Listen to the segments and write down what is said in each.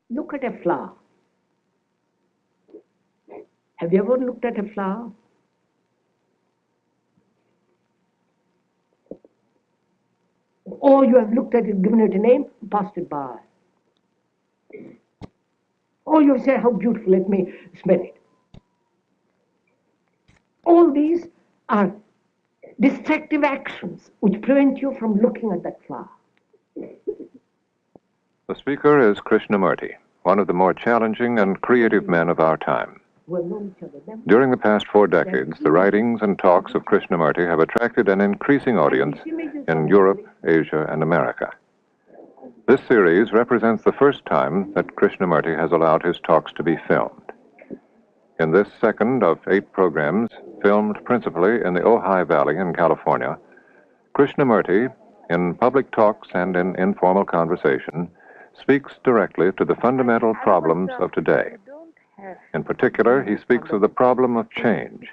Look at a flower. Have you ever looked at a flower? Or you have looked at it, given it a name, passed it by. Or you have said, how beautiful, let me smell it. All these are distractive actions which prevent you from looking at that flower. The speaker is Krishnamurti, one of the more challenging and creative men of our time. During the past 4 decades, the writings and talks of Krishnamurti have attracted an increasing audience in Europe, Asia, and America. This series represents the first time that Krishnamurti has allowed his talks to be filmed. In this second of 8 programs, filmed principally in the Ojai Valley in California, Krishnamurti, in public talks and in informal conversation, speaks directly to the fundamental problems of today. In particular, he speaks of the problem of change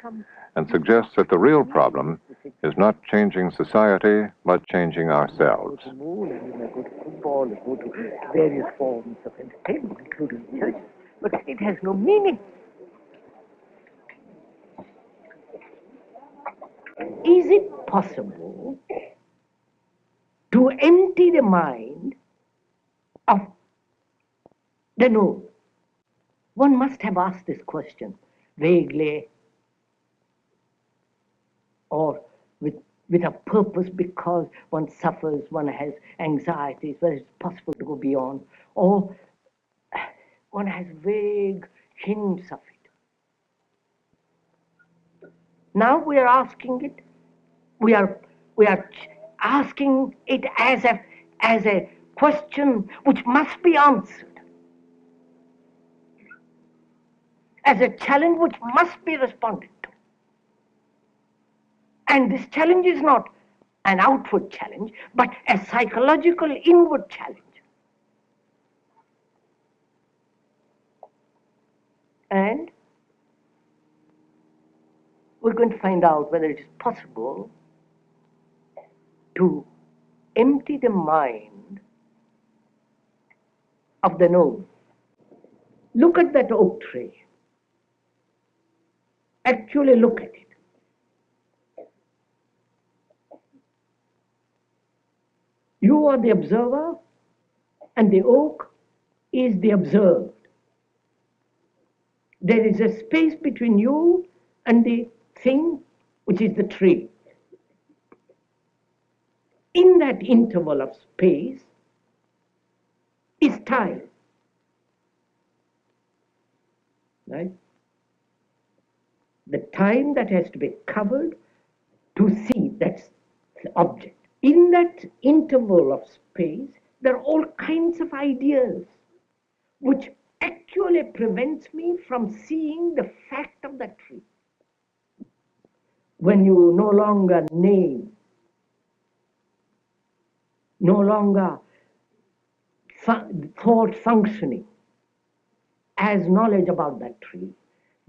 and suggests that the real problem is not changing society, but changing ourselves. You may go to football, you go to various forms of entertainment, including church, but it has no meaning. Is it possible to empty the mind of the known? One must have asked this question vaguely or with a purpose, because one suffers, one has anxieties, whether it's possible to go beyond, or one has vague hints of it. Now we are asking it, we are asking it as a question which must be answered, as a challenge which must be responded to. And this challenge is not an outward challenge, but a psychological inward challenge. And we're going to find out whether it is possible to empty the mind of the known. Look at that oak tree. Actually look at it. You are the observer, and the oak is the observed. There is a space between you and the thing, which is the tree. In that interval of space is time. Right? The time that has to be covered to see, that's the object. In that interval of space, there are all kinds of ideas which actually prevents me from seeing the fact of that tree. When you no longer name, no longer thought functioning as knowledge about that tree,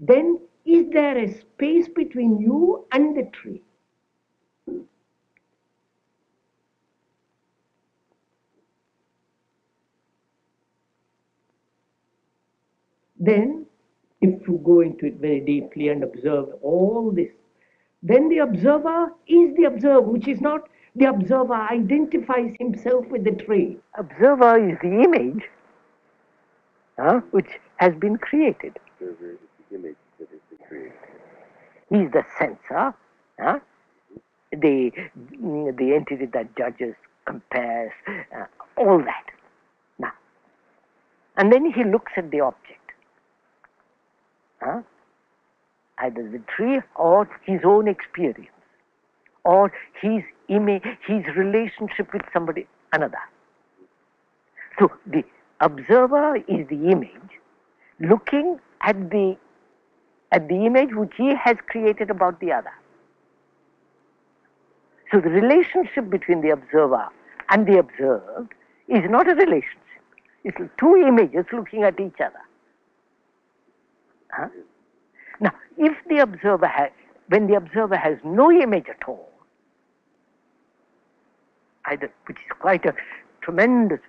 then is there a space between you and the tree? Then, if you go into it very deeply and observe all this, then the observer is the observer, which is not the observer identifies himself with the tree. Observer is the image which has been created. Observer is the image that has been created. He is the censor, the entity that judges, compares, all that. Now, and then he looks at the object. Either the tree or his own experience, or his image, his relationship with somebody, another. So the observer is the image looking at the image which he has created about the other. So the relationship between the observer and the observed is not a relationship. It's 2 images looking at each other. Now, if the observer when the observer has no image at all, which is quite a tremendous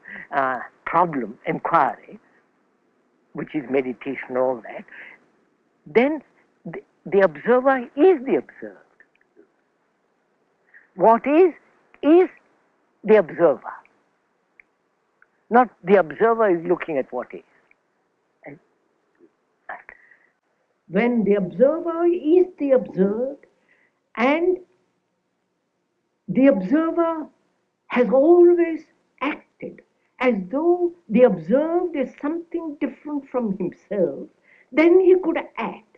problem, inquiry, which is meditation, all that, then the observer is the observed. What is the observer. Not the observer is looking at what is. When the observer is the observed, and the observer has always acted as though the observed is something different from himself, then he could act.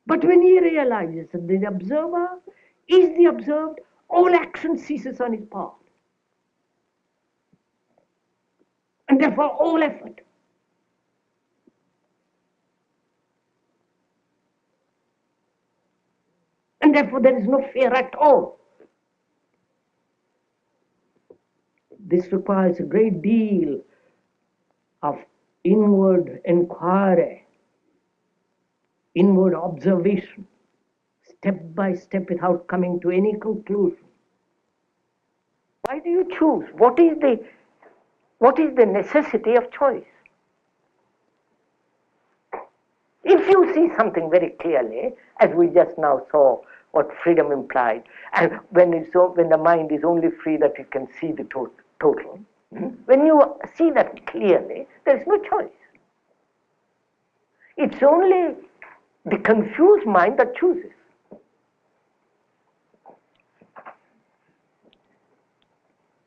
But when he realizes that the observer is the observed, all action ceases on his part. And therefore all effort. And therefore there is no fear at all. This requires a great deal of inward inquiry, inward observation, step by step without coming to any conclusion. Why do you choose? What is the necessity of choice? If you see something very clearly, as we just now saw what freedom implied, and when the mind is only free that it can see the total, when you see that clearly, there is no choice. It's only the confused mind that chooses.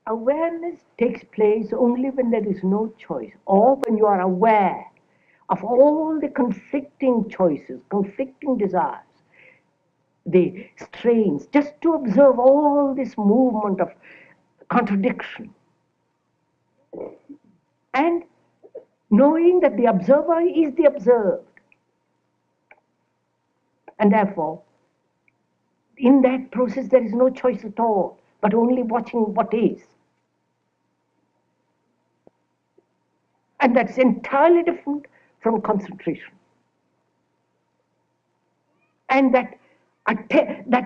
Awareness takes place only when there is no choice, or when you are aware of all the conflicting choices, conflicting desires, the strains, just to observe all this movement of contradiction. And knowing that the observer is the observed. And therefore, in that process there is no choice at all, but only watching what is. And that's entirely different from concentration. And that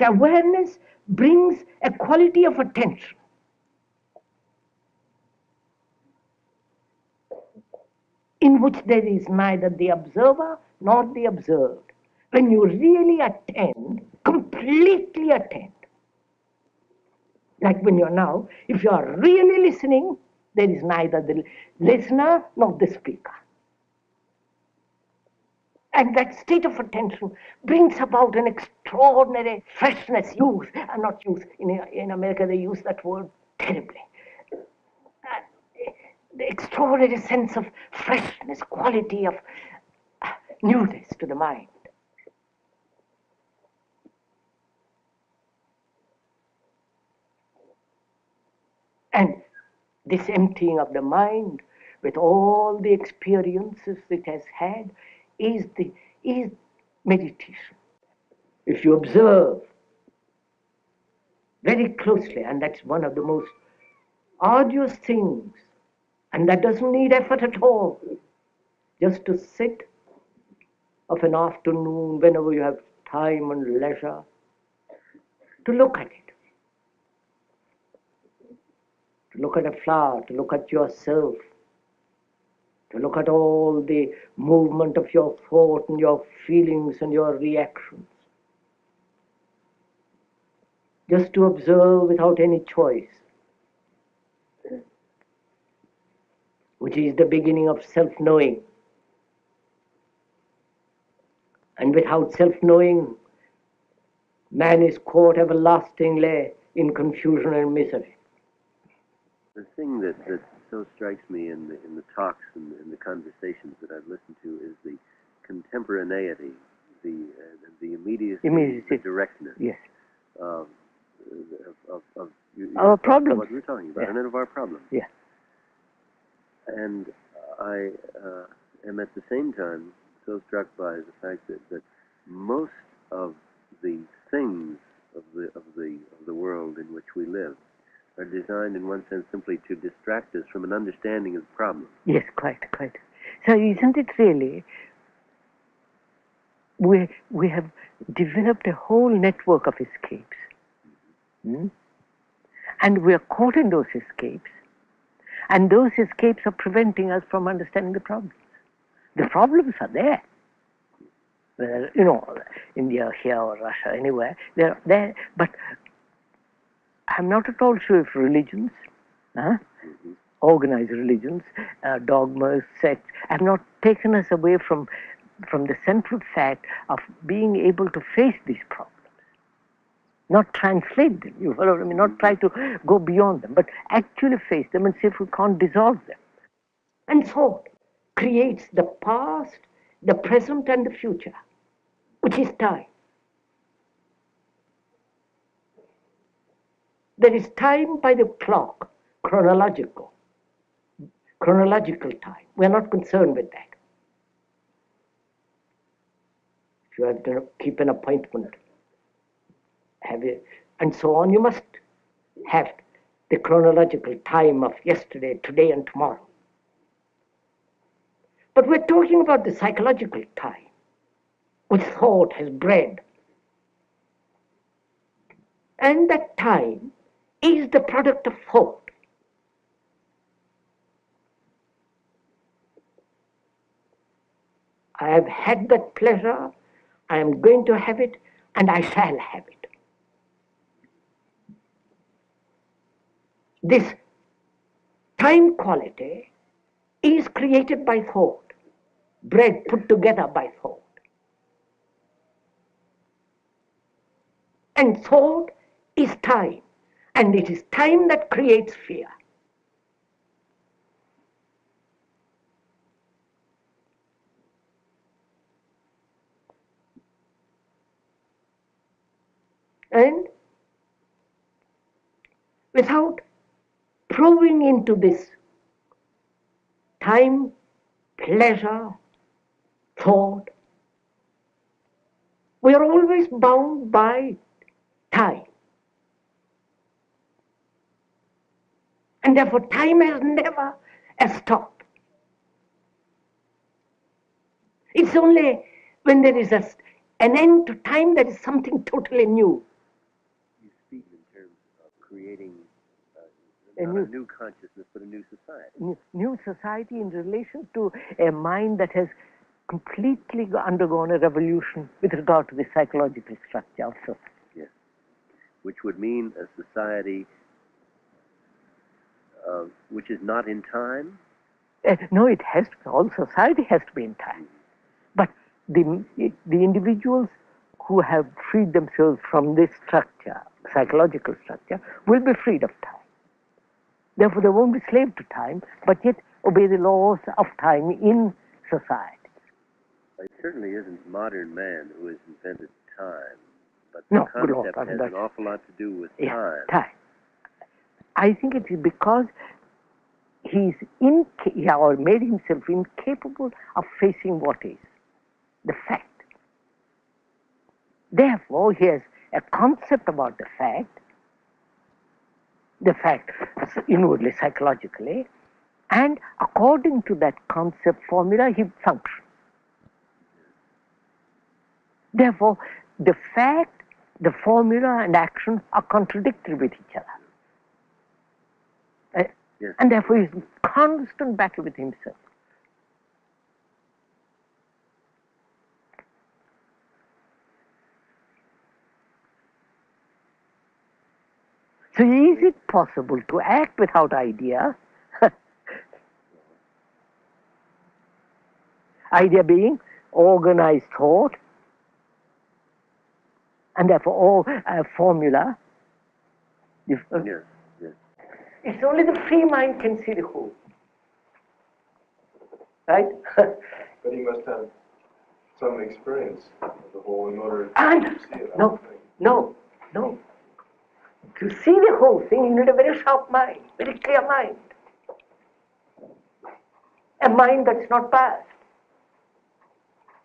awareness brings a quality of attention. In which there is neither the observer nor the observed. When you really attend, completely attend. Like when you're now, if you are really listening, there is neither the listener nor the speaker. And that state of attention brings about an extraordinary freshness, youth, and not youth. In America they use that word terribly. The extraordinary sense of freshness, quality of newness to the mind. And this emptying of the mind with all the experiences it has had is meditation. If you observe very closely, and that's one of the most arduous things, and that doesn't need effort at all, just to sit of an afternoon whenever you have time and leisure, to look at it, to look at a flower, to look at yourself, to look at all the movement of your thought and your feelings and your reactions. Just to observe without any choice, which is the beginning of self-knowing. And without self-knowing, man is caught everlastingly in confusion and misery. The thing that so strikes me in the talks and in the conversations that I've listened to is the contemporaneity, the immediacy, the directness. Yes. Of our problem. What we're talking about, and of our problem. Yeah. And I am at the same time so struck by the fact that most of the things of the world in which we live are designed in one sense simply to distract us from an understanding of the problem. Yes, quite. So isn't it really, we have developed a whole network of escapes. And we are caught in those escapes. And those escapes are preventing us from understanding the problems. The problems are there. Whether, India, here, or Russia, anywhere, they're there. But I'm not at all sure if religions, organized religions, dogmas, sects, have not taken us away from the central fact of being able to face these problems. Not translate them, you follow what I mean? Not try to go beyond them, but actually face them and see if we can't dissolve them. And thought creates the past, the present, and the future, which is time. There is time by the clock, chronological time. We are not concerned with that. If you have to keep an appointment, have it, and so on, you must have the chronological time of yesterday, today, and tomorrow. But we're talking about the psychological time, which thought has bred. And that time is the product of thought. I have had that pleasure, I am going to have it, and I shall have it. This time quality is created by thought, bred, put together by thought. And thought is time, and it is time that creates fear. And without probing into this time, pleasure, thought, we are always bound by time. And therefore time has never a stop. It's only when there is an end to time that is something totally new. You speak in terms of creating not a new consciousness, but a new society. New society in relation to a mind that has completely undergone a revolution with regard to the psychological structure of society. Yes. Which would mean a society which is not in time? No, it has to. All society has to be in time. But the individuals who have freed themselves from this structure, psychological structure, will be freed of time. Therefore, they won't be slave to time, but yet obey the laws of time in society. It certainly isn't modern man who has invented time, but the concept has an awful lot to do with time. I think it is because he made himself incapable of facing what is the fact. Therefore, he has a concept about the fact inwardly, psychologically, and according to that concept formula, he functions. Therefore, the fact, the formula, and action are contradictory with each other. Yes. And therefore, he's in constant battle with himself. So is it possible to act without idea? Idea being organized thought, and therefore all formula. Yes. It's only the free mind can see the whole. Right? But he must have some experience of the whole in order to see it. No. To see the whole thing, you need a very sharp mind, very clear mind. A mind that's not biased.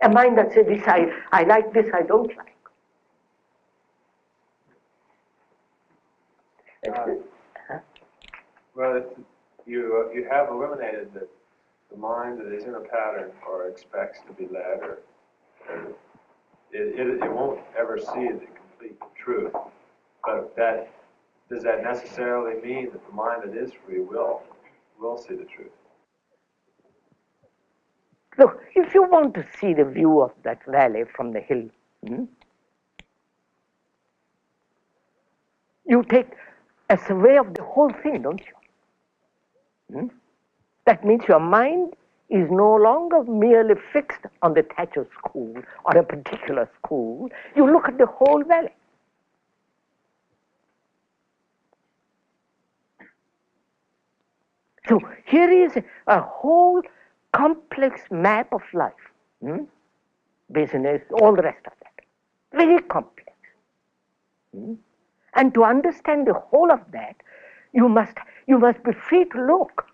A mind that says, this I like, this I don't like. Well, you have eliminated the mind that is in a pattern or expects to be led, or it won't ever see the complete truth. But does that necessarily mean that the mind that is free will will see the truth. Look, if you want to see the view of that valley from the hill, you take a survey of the whole thing, don't you? That means your mind is no longer merely fixed on the Thatcher school or a particular school. You look at the whole valley. So here is a whole complex map of life, business, all the rest of that. Very complex. And to understand the whole of that, you must be free to look.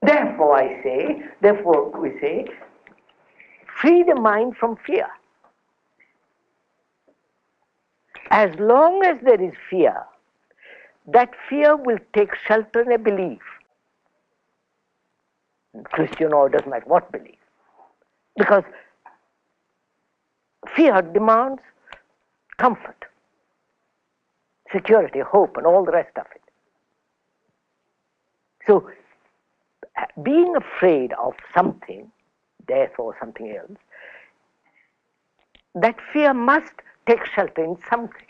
Therefore we say, free the mind from fear. As long as there is fear, that fear will take shelter in a belief. Christian or doesn't matter what belief. Because fear demands comfort, security, hope, and all the rest of it. So, being afraid of something, death or something else, that fear must take shelter in something.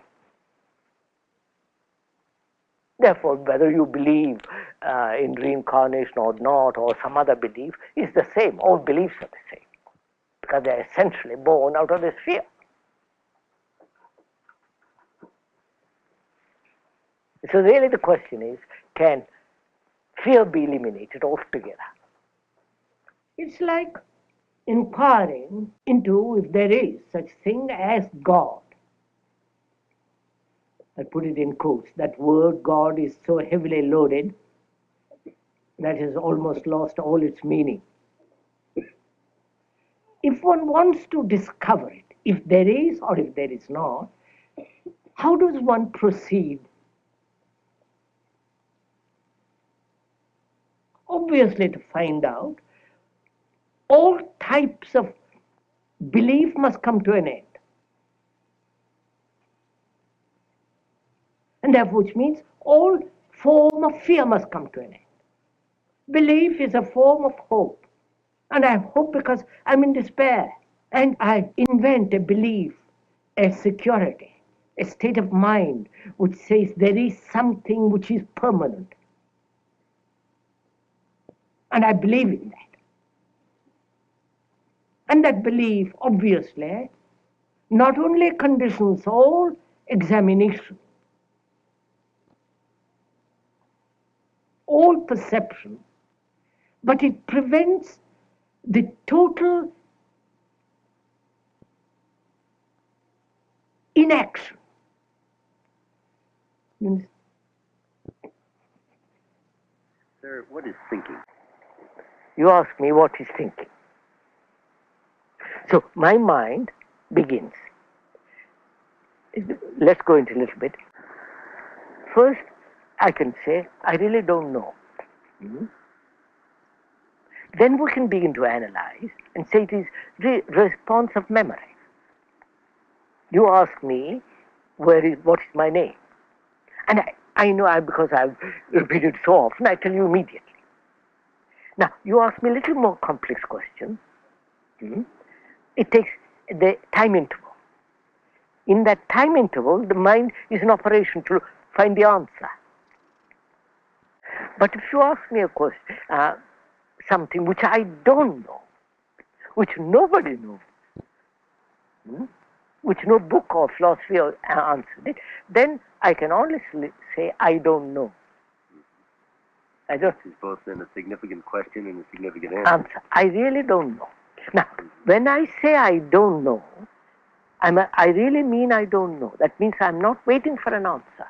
Therefore, whether you believe in reincarnation or not, or some other belief, is the same. All beliefs are the same, because they are essentially born out of this fear. So really the question is, can fear be eliminated altogether? It's like inquiring into if there is such thing as God. I put it in quotes. That word God is so heavily loaded that has almost lost all its meaning. If one wants to discover it, if there is or if there is not, how does one proceed? Obviously, to find out, all types of belief must come to an end. And therefore, which means all form of fear must come to an end. Belief is a form of hope. And I have hope because I'm in despair. And I invent a belief, a security, a state of mind which says there is something which is permanent. And I believe in that. And that belief, obviously, not only conditions all examination, all perception, but it prevents the total inaction. Sir, what is thinking? You ask me what is thinking. So my mind begins. Let's go into a little bit. First, I can say, I really don't know. Then we can begin to analyze and say it is the response of memory. You ask me, what is my name? And I know because I've repeated so often, I tell you immediately. Now, you ask me a little more complex question. It takes the time interval. In that time interval, the mind is in operation to find the answer. But if you ask me a question, something which I don't know, which nobody knows, which no book or philosophy answered it, then I can honestly say I don't know. I don't. This is both then a significant question and a significant answer. I really don't know. Now, when I say I don't know, I really mean I don't know. That means I'm not waiting for an answer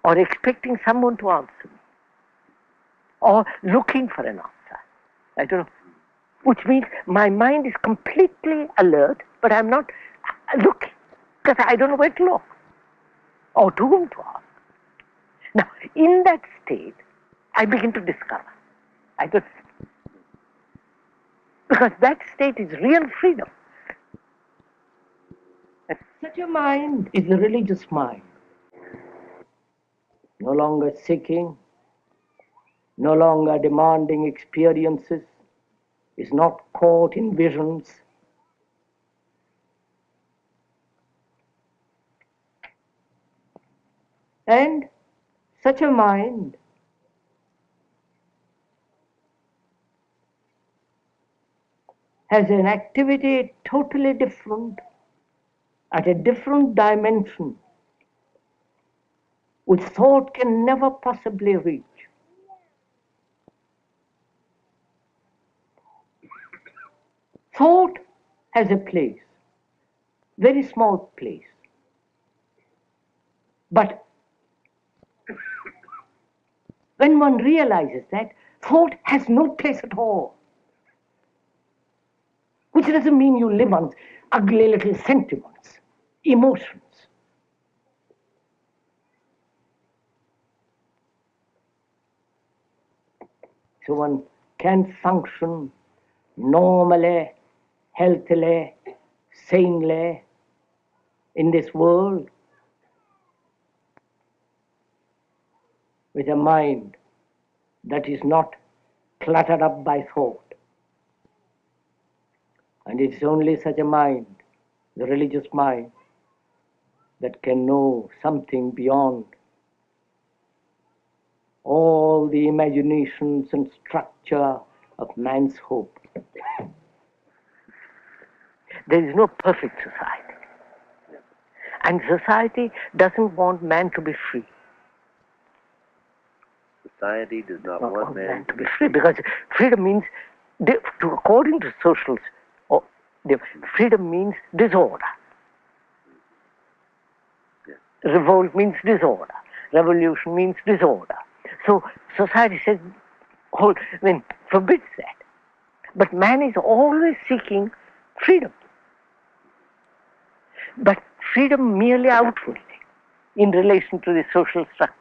or expecting someone to answer me or looking for an answer. I don't know. Which means my mind is completely alert, but I'm not looking because I don't know where to look or to whom to ask. Now, in that state, I begin to discover. Because that state is real freedom. Such a mind is a religious mind. no longer seeking, no longer demanding experiences, is not caught in visions. And such a mind has an activity totally different, at a different dimension, which thought can never possibly reach. Thought has a place, very small place. But when one realizes that, thought has no place at all. Which doesn't mean you live on ugly little sentiments, emotions. So one can function normally, healthily, sanely in this world with a mind that is not cluttered up by thought. And it's only such a mind, the religious mind, that can know something beyond all the imaginations and structure of man's hope. There is no perfect society. And society doesn't want man to be free. Society does not want man to be free, because freedom means, according to socials, freedom means disorder. Yes. Revolt means disorder. Revolution means disorder. So society says, forbids that. But man is always seeking freedom. But freedom merely outwardly in relation to the social structure.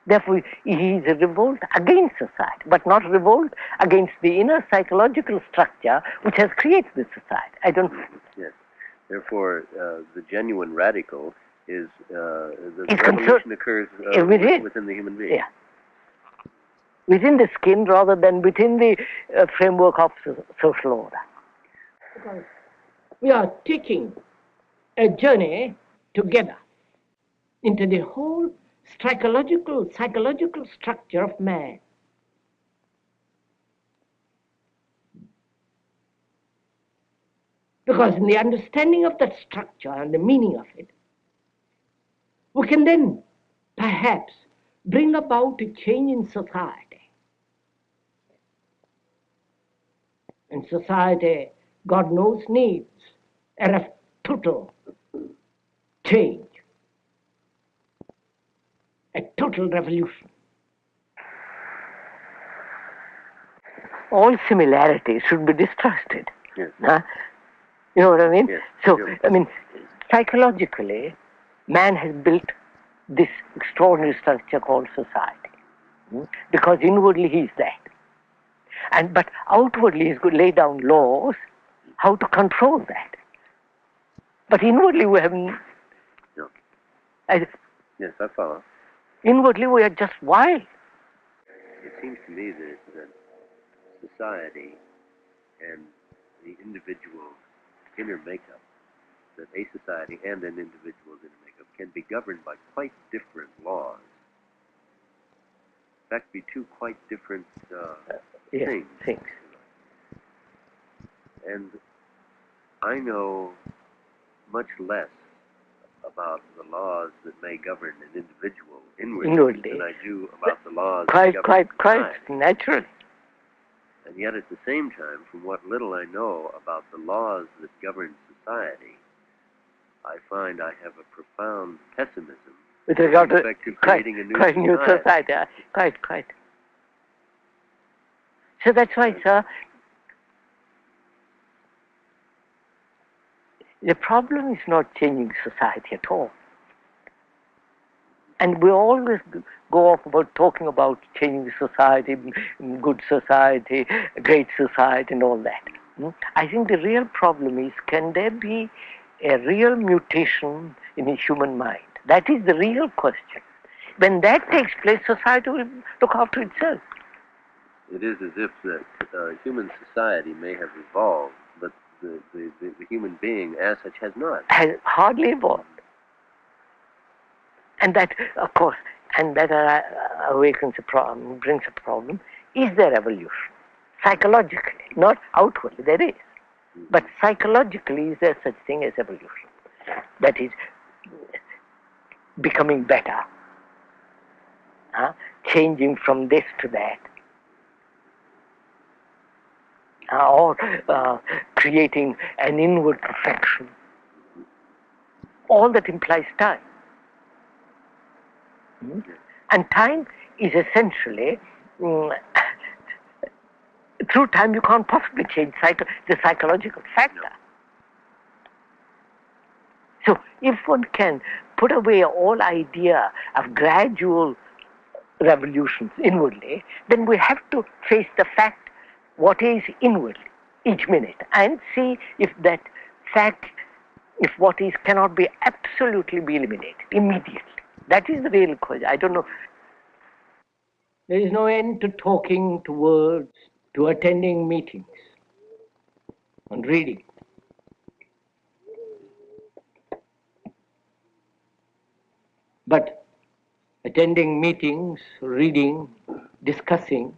Therefore, he is a revolt against society, but not revolt against the inner psychological structure which has created this society. I don't. Yes. Therefore, the genuine radical is the revolution occurs within the human being. Yeah. Within the skin rather than within the framework of social order. Because we are taking a journey together into the whole psychological structure of man. Because in the understanding of that structure and the meaning of it, we can then perhaps bring about a change in society. And society, God knows, needs a total change, a total revolution. All similarities should be distrusted. Yes. You know what I mean? Yes. So, Sure. I mean, psychologically, man has built this extraordinary structure called society. Because inwardly he is that. But outwardly he's going to lay down laws how to control that. But inwardly we have... No. Yes, I follow. Inwardly we are just wild. It seems to me that society and the individual's inner makeup, that a society and an individual's inner makeup can be governed by quite different laws. In fact, be two quite different things. And I know much less about the laws that may govern an individual inwardly than I do about the laws that govern society. Naturally. And yet at the same time, from what little I know about the laws that govern society, I find I have a profound pessimism with regard to creating a new society. Quite. So that's why, sir, the problem is not changing society at all. And we always go off about talking about changing society, good society, great society, and all that. I think the real problem is, can there be a real mutation in the human mind? That is the real question. When that takes place, society will look after itself. It is as if that human society may have evolved, but the human being as such has not. Has hardly evolved. And that, of course, and that awakens a problem, brings a problem. Is there evolution? Psychologically, not outwardly, there is. But psychologically, is there such thing as evolution? That is, becoming better, changing from this to that, or creating an inward perfection. All that implies time. And time is essentially, through time you can't possibly change the psychological factor. So if one can put away all idea of gradual revolutions inwardly, then we have to face the fact what is inwardly each minute and see if that fact, if what is cannot be absolutely be eliminated immediately. That is the real question. I don't know. There is no end to talking, to words, to attending meetings and reading. But attending meetings, reading, discussing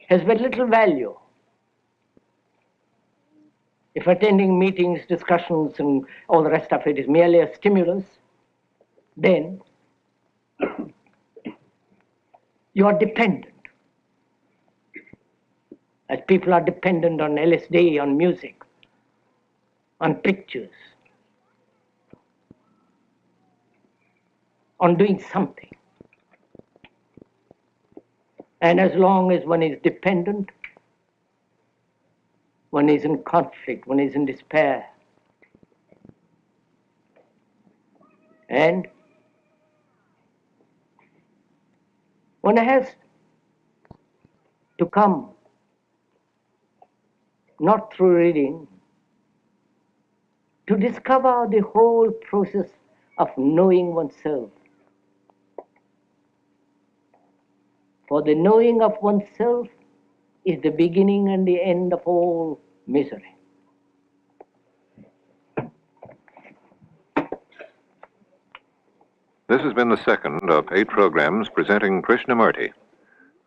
has very little value. If attending meetings, discussions, and all the rest of it is merely a stimulus, then you are dependent. As people are dependent on LSD, on music, on pictures, on doing something. And as long as one is dependent, one is in conflict, one is in despair. And one has to come, not through reading, to discover the whole process of knowing oneself. For the knowing of oneself is the beginning and the end of all misery. This has been the second of 8 programs presenting Krishnamurti,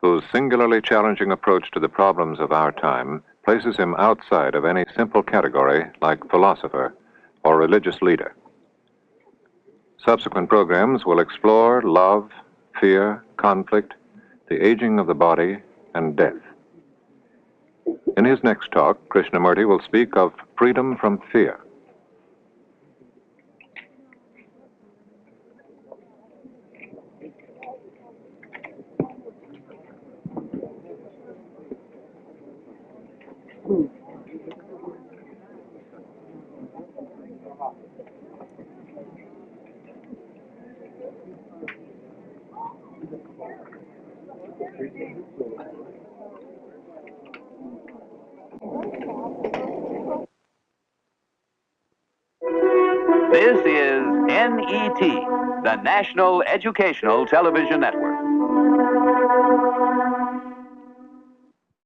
whose singularly challenging approach to the problems of our time places him outside of any simple category like philosopher or religious leader. Subsequent programs will explore love, fear, conflict, the aging of the body, and death. In his next talk, Krishnamurti will speak of freedom from fear. This is NET, the National Educational Television Network.